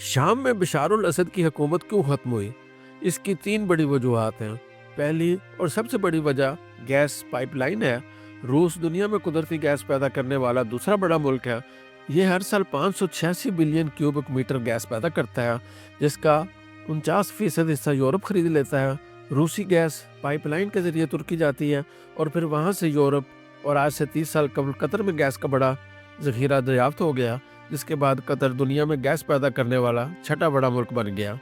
शाम में बशार अल असद की हुकूमत क्यों ख़त्म हुई? इसकी 3 बड़ी वजूहात हैं। पहली और सबसे बड़ी वजह गैस पाइपलाइन है। रूस दुनिया में कुदरती गैस पैदा करने वाला दूसरा बड़ा मुल्क है। ये हर साल 586 बिलियन क्यूबिक मीटर गैस पैदा करता है, जिसका 49% हिस्सा यूरोप खरीद लेता है। रूसी गैस पाइपलाइन के ज़रिए तुर्की जाती है और फिर वहाँ से यूरोप, और आज से 30 साल कबल कतर में गैस का बड़ा ज़ख़ीरा दरियाफ्त हो गया, जिसके बाद कतर दुनिया में गैस पैदा करने वाला छठा बड़ा मुल्क बन गया।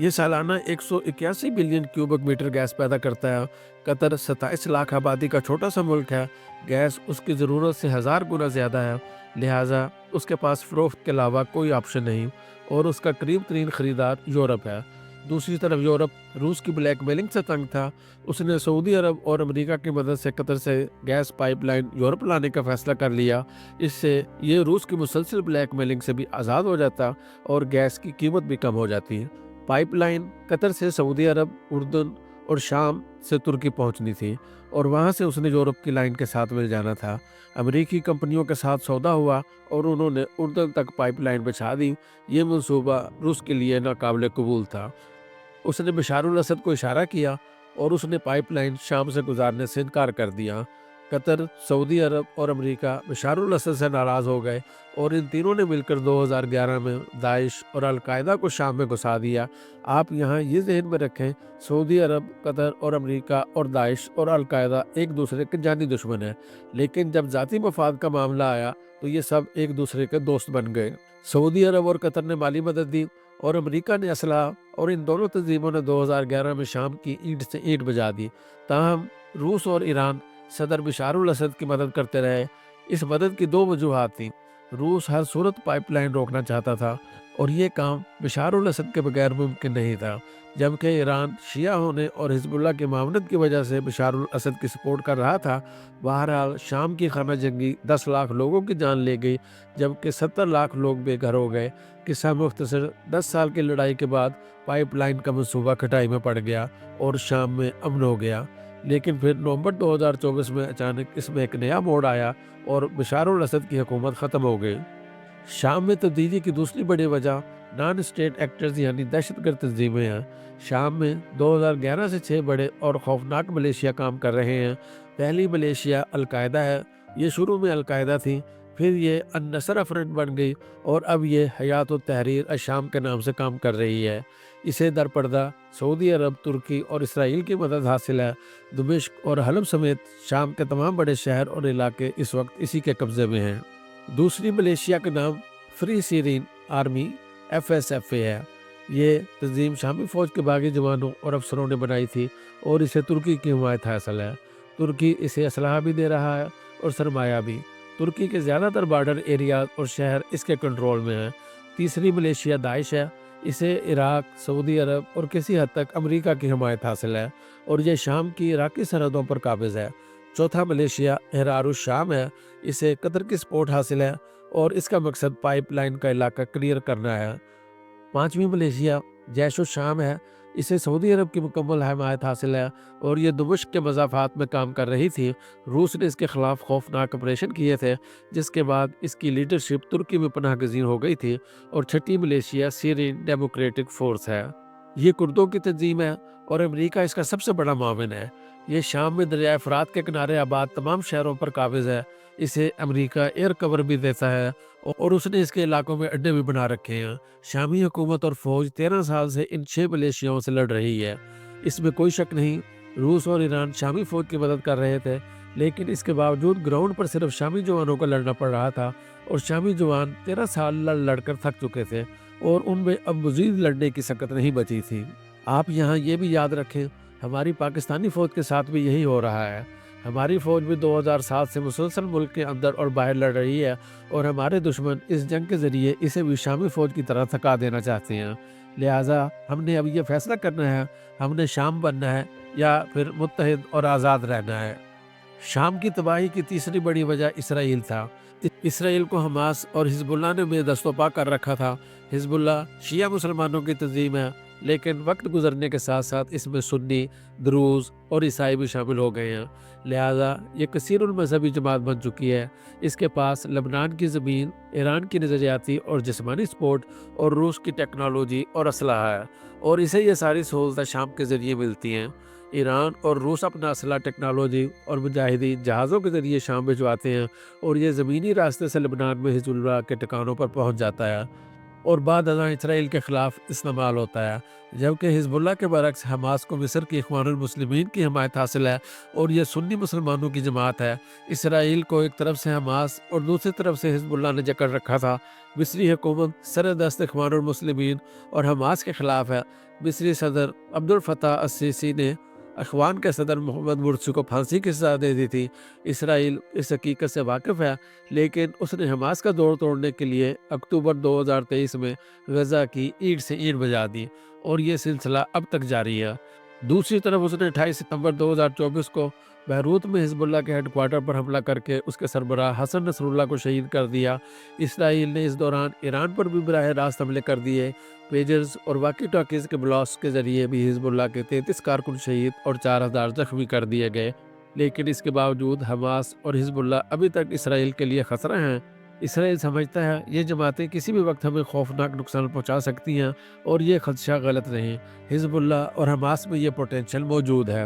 ये सालाना 181 बिलियन क्यूबिक मीटर गैस पैदा करता है। कतर 27 लाख आबादी का छोटा सा मुल्क है। गैस उसकी ज़रूरत से 1000 गुना ज़्यादा है, लिहाजा उसके पास फ़रोख्त के अलावा कोई ऑप्शन नहीं, और उसका करीब तरीन ख़रीदार यूरोप है। दूसरी तरफ यूरोप रूस की ब्लैकमेलिंग से तंग था। उसने सऊदी अरब और अमेरिका की मदद से कतर से गैस पाइपलाइन यूरोप लाने का फ़ैसला कर लिया। इससे ये रूस की मुसलसल ब्लैकमेलिंग से भी आज़ाद हो जाता और गैस की कीमत भी कम हो जाती। पाइपलाइन कतर से सऊदी अरब, उर्दन और शाम से तुर्की पहुंचनी थी, और वहां से उसने यूरोप की लाइन के साथ मिल जाना था। अमेरिकी कंपनियों के साथ सौदा हुआ और उन्होंने उर्दन तक पाइपलाइन बिछा दी। ये मंसूबा रूस के लिए नाकाबिले कबूल था। उसने बशार अल असद को इशारा किया और उसने पाइपलाइन शाम से गुजारने से इनकार कर दिया। कतर, सऊदी अरब और अमेरिका बशार अल असद से नाराज़ हो गए और इन तीनों ने मिलकर 2011 में दाइश और अल-कायदा को शाम में घुसा दिया। आप यहाँ ये ज़हन में रखें, सऊदी अरब, कतर और अमेरिका और दाइश और अल-कायदा एक दूसरे के जानी दुश्मन हैं, लेकिन जब ज़ाती मफाद का मामला आया तो ये सब एक दूसरे के दोस्त बन गए। सऊदी अरब और कतर ने माली मदद दी और अमेरिका ने असलहा, और इन दोनों तंजीमों ने 2011 में शाम की ईंट से ईंट बजा दी। ताहम रूस और ईरान सदर बशार अल असद की मदद करते रहे। इस मदद की 2 वजूहात थीं। रूस हर सूरत पाइपलाइन रोकना चाहता था और ये काम बशार अल असद के बगैर मुमकिन नहीं था, जबकि ईरान शिया होने और हिजबुल्लाह की मामनत की वजह से बशार अल असद की सपोर्ट कर रहा था। बहरहाल शाम की खाना जंगी 10 लाख लोगों की जान ले गई, जबकि 70 लाख लोग बेघर हो गए। किस्सा मुख्तसर, 10 साल की लड़ाई के बाद पाइपलाइन का मंसूबा खटाई में पड़ गया और शाम में अमन हो गया। लेकिन फिर नवंबर 2024 में अचानक इसमें एक नया मोड़ आया और बशार अल असद की हुकूमत ख़त्म हो गई। शाम में तब्दीली की दूसरी बड़ी वजह नॉन स्टेट एक्टर्स यानी दहशतगर्द तंजीमें हैं। शाम में 2011 से 6 बड़े और खौफनाक मलेशिया काम कर रहे हैं। पहली मलेशिया अल-कायदा है। ये शुरू में अल-कायदा थी, फिर ये अन-नसर फ्रंट बन गई और अब ये हयात तहरीर अशाम के नाम से काम कर रही है। इसे दरपर्दा सऊदी अरब, तुर्की और इसराइल की मदद हासिल है। दमिश्क और हलब समेत शाम के तमाम बड़े शहर और इलाके इस वक्त इसी के कब्जे में हैं। दूसरी मलेशिया का नाम फ्री सीरियन आर्मी FSFA है। ये तंजीम शामी फ़ौज के बागी जवानों और अफसरों ने बनाई थी और इसे तुर्की की हिमायत हासिल है। तुर्की इसे असलहा भी दे रहा है और सरमाया भी। तुर्की के ज़्यादातर बॉर्डर एरिया और शहर इसके कंट्रोल में हैं। तीसरी मलेशिया दाइश है। इसे इराक, सऊदी अरब और किसी हद तक अमेरिका की हिमायत हासिल है और ये शाम की इराकी सरहदों पर काबिज़ है। चौथा मलेशिया हिरारुश शाम है। इसे कतर की सपोर्ट हासिल है और इसका मकसद पाइपलाइन का इलाका क्लियर करना है। पांचवी मलेशिया जैशो शाम है। इसे सऊदी अरब की मुकम्मल हिमायत हासिल है और ये दमिश्क के मज़ाफ़ात में काम कर रही थी। रूस ने इसके ख़िलाफ़ खौफनाक ऑपरेशन किए थे, जिसके बाद इसकी लीडरशिप तुर्की में पनाह गज़ीन हो गई थी। और छठी मलेशिया सीरियन डेमोक्रेटिक फोर्स है। ये कुर्दों की तंजीम है और अमेरिका इसका सबसे बड़ा माविन है। ये शाम में दरिया फ़रात के किनारे आबाद तमाम शहरों पर काबिज़ है। इसे अमेरिका एयर कवर भी देता है और उसने इसके इलाकों में अड्डे भी बना रखे हैं। शामी हुकूमत और फौज 13 साल से इन 6 मलेशियाओं से लड़ रही है। इसमें कोई शक नहीं, रूस और ईरान शामी फौज की मदद कर रहे थे, लेकिन इसके बावजूद ग्राउंड पर सिर्फ शामी जवानों को लड़ना पड़ रहा था और शामी जवान 13 साल लड़ कर थक चुके थे और उनमें अब मज़ीद लड़ने की सकत नहीं बची थी। आप यहाँ ये भी याद रखें, हमारी पाकिस्तानी फ़ौज के साथ भी यही हो रहा है। हमारी फ़ौज भी 2007 से मुसलसल मुल्क के अंदर और बाहर लड़ रही है और हमारे दुश्मन इस जंग के ज़रिए इसे भी शामी फ़ौज की तरह थका देना चाहते हैं। लिहाजा हमने अब ये फ़ैसला करना है, हमने शाम बनना है या फिर मुत्तहिद और आज़ाद रहना है। शाम की तबाही की तीसरी बड़ी वजह इसराइल था। इसराइल को हमास और हिजबुल्लाह ने बेदस्तोपा कर रखा था। हिजबुल्लाह शिया मुसलमानों की तंजीम है। لیکن وقت گزرنے کے ساتھ ساتھ اس میں سنی، دروز اور عیسائی بھی شامل ہو گئے ہیں، لہٰذا یہ کثیر المذہبی جماعت بن چکی ہے۔ اس کے پاس لبنان کی زمین، ایران کی نظریاتی اور جسمانی سپورٹ اور روس کی ٹیکنالوجی اور اسلحہ ہے، اور اسے یہ ساری سہولتیں شام کے ذریعے ملتی ہیں۔ ایران اور روس اپنا اسلحہ، ٹیکنالوجی اور مجاہدین جہازوں کے ذریعے شام بھجواتے ہیں، اور یہ زمینی راستے سے لبنان میں حزب اللہ کے ٹھکانوں پر پہنچ جاتا ہے اور بعد ازاں اسرائیل کے خلاف استعمال ہوتا ہے، جبکہ حزب اللہ کے برعکس حماس کو مصر کی اخوان المسلمین کی حمایت حاصل ہے اور یہ سنی مسلمانوں کی جماعت ہے۔ اسرائیل کو ایک طرف سے حماس اور دوسری طرف سے حزب اللہ نے جکڑ رکھا تھا۔ مصری حکومت سر دست اخوان المسلمین اور حماس کے خلاف ہے۔ مصری صدر عبد الفتاح السیسی نے اخوان کے صدر محمد مرسی کو پھانسی کی سزا دے دی تھی۔ اسرائیل اس حقیقت سے واقف ہے، لیکن اس نے حماس کا دور توڑنے کے لیے اکتوبر 2023 میں غزہ کی اینٹ سے اینٹ بجا دی، اور یہ سلسلہ اب تک جاری ہے۔ دوسری طرف اس نے 28 ستمبر 2024 کو بیروت میں حزب اللہ کے ہیڈ کوارٹر پر حملہ کر کے اس کے سربراہ حسن نصر اللہ کو شہید کر دیا۔ اسرائیل نے اس دوران ایران پر بھی براہ راست حملے کر دیے۔ پیجرز اور واکی ٹاکیز کے بلاسٹ کے ذریعے بھی حزب اللہ کے 33 کارکن شہید اور 4000 زخمی کر دیے گئے، لیکن اس کے باوجود حماس اور حزب اللہ ابھی تک اسرائیل کے لیے خطرہ ہیں۔ اسرائیل سمجھتا ہے یہ جماعتیں کسی بھی وقت ہمیں خوفناک نقصان پہنچا سکتی ہیں، اور یہ خدشہ غلط نہیں۔ حزب اللہ اور حماس میں یہ پوٹینشل موجود ہے۔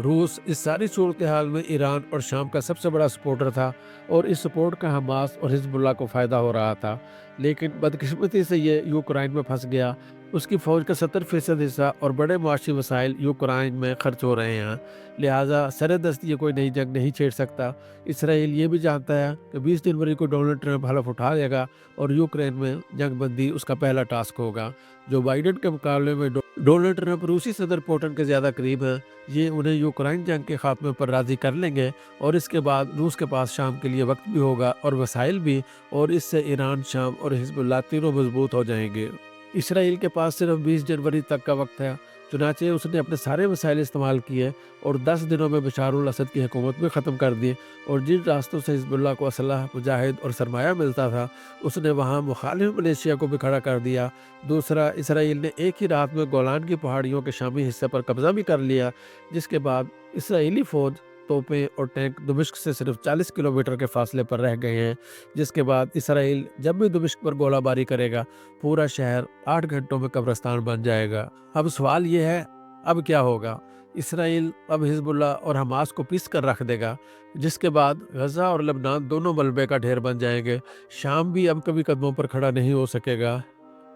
روس اس ساری صورتحال میں ایران اور شام کا سب سے بڑا سپورٹر تھا، اور اس سپورٹ کا حماس اور حزب اللہ کو فائدہ ہو رہا تھا، لیکن بدقسمتی سے یہ یوکرائن میں پھنس گیا۔ اس کی فوج کا 70% حصہ اور بڑے معاشی وسائل یوکرائن میں خرچ ہو رہے ہیں، لہٰذا سر دست یہ کوئی نئی جنگ نہیں چھیڑ سکتا۔ اسرائیل یہ بھی جانتا ہے کہ 20 جنوری کو ڈونلڈ ٹرمپ حلف اٹھا دے گا، اور یوکرین میں جنگ بندی اس کا پہلا ٹاسک ہوگا۔ جو بائیڈن کے مقابلے میں ڈونلڈ ٹرمپ روسی صدر پوٹن کے زیادہ قریب ہیں، یہ انہیں یوکرائن جنگ کے خاتمے پر راضی کر لیں گے، اور اس کے بعد روس کے پاس شام کے لیے وقت بھی ہوگا اور وسائل بھی، اور اس سے ایران، شام اور حزب اللہ تینوں مضبوط ہو جائیں گے۔ اسرائیل کے پاس صرف 20 جنوری تک کا وقت ہے، چنانچہ اس نے اپنے سارے وسائل استعمال کیے اور 10 دنوں میں بشار الاسد کی حکومت بھی ختم کر دی، اور جن راستوں سے حزب اللہ کو اسلحہ، مجاہد اور سرمایہ ملتا تھا، اس نے وہاں مخالف ملیشیا کو بھی کھڑا کر دیا۔ دوسرا، اسرائیل نے ایک ہی رات میں گولان کی پہاڑیوں کے شامی حصے پر قبضہ بھی کر لیا، جس کے بعد اسرائیلی فوج، توپیں اور ٹینک دمشق سے صرف 40 کلومیٹر کے فاصلے پر رہ گئے ہیں، جس کے بعد اسرائیل جب بھی دمشق پر گولہ باری کرے گا، پورا شہر 8 گھنٹوں میں قبرستان بن جائے گا۔ اب سوال یہ ہے، اب کیا ہوگا؟ اسرائیل اب حزب اللہ اور حماس کو پیس کر رکھ دے گا، جس کے بعد غزہ اور لبنان دونوں ملبے کا ڈھیر بن جائیں گے۔ شام بھی اب کبھی قدموں پر کھڑا نہیں ہو سکے گا۔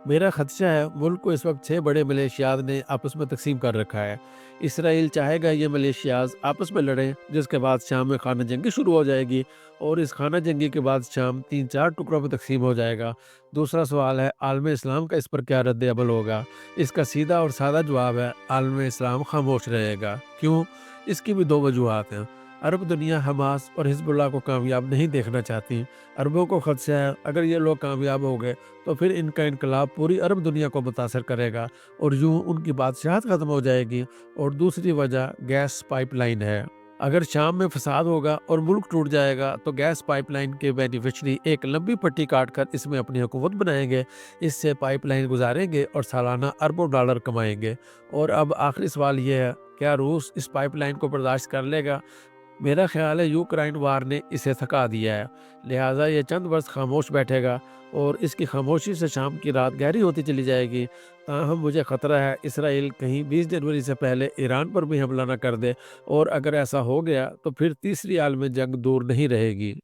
میرا خدشہ ہے ملک کو اس وقت 6 بڑے ملیشیات نے آپس میں تقسیم کر رکھا ہے۔ اسرائیل چاہے گا یہ ملیشیاز آپس میں لڑیں، جس کے بعد شام میں خانہ جنگی شروع ہو جائے گی، اور اس خانہ جنگی کے بعد شام 3-4 ٹکڑوں میں تقسیم ہو جائے گا۔ دوسرا سوال ہے، عالم اسلام کا اس پر کیا رد عمل ہوگا؟ اس کا سیدھا اور سادہ جواب ہے، عالم اسلام خاموش رہے گا۔ کیوں؟ اس کی بھی 2 وجوہات ہیں۔ عرب دنیا حماس اور حزب اللہ کو کامیاب نہیں دیکھنا چاہتی۔ عربوں کو خدشہ ہے اگر یہ لوگ کامیاب ہو گئے تو پھر ان کا انقلاب پوری عرب دنیا کو متاثر کرے گا، اور یوں ان کی بادشاہت ختم ہو جائے گی۔ اور دوسری وجہ گیس پائپ لائن ہے۔ اگر شام میں فساد ہوگا اور ملک ٹوٹ جائے گا تو گیس پائپ لائن کے بینیفیشری ایک لمبی پٹی کاٹ کر اس میں اپنی حکومت بنائیں گے، اس سے پائپ لائن گزاریں گے اور سالانہ اربوں ڈالر کمائیں گے۔ اور اب آخری سوال یہ ہے، کیا روس اس پائپ لائن کو برداشت کر لے گا؟ میرا خیال ہے یوکرائن وار نے اسے تھکا دیا ہے، لہٰذا یہ چند برس خاموش بیٹھے گا، اور اس کی خاموشی سے شام کی رات گہری ہوتی چلی جائے گی۔ تاہم مجھے خطرہ ہے اسرائیل کہیں 20 جنوری سے پہلے ایران پر بھی حملہ نہ کر دے، اور اگر ایسا ہو گیا تو پھر تیسری عالمی جنگ دور نہیں رہے گی۔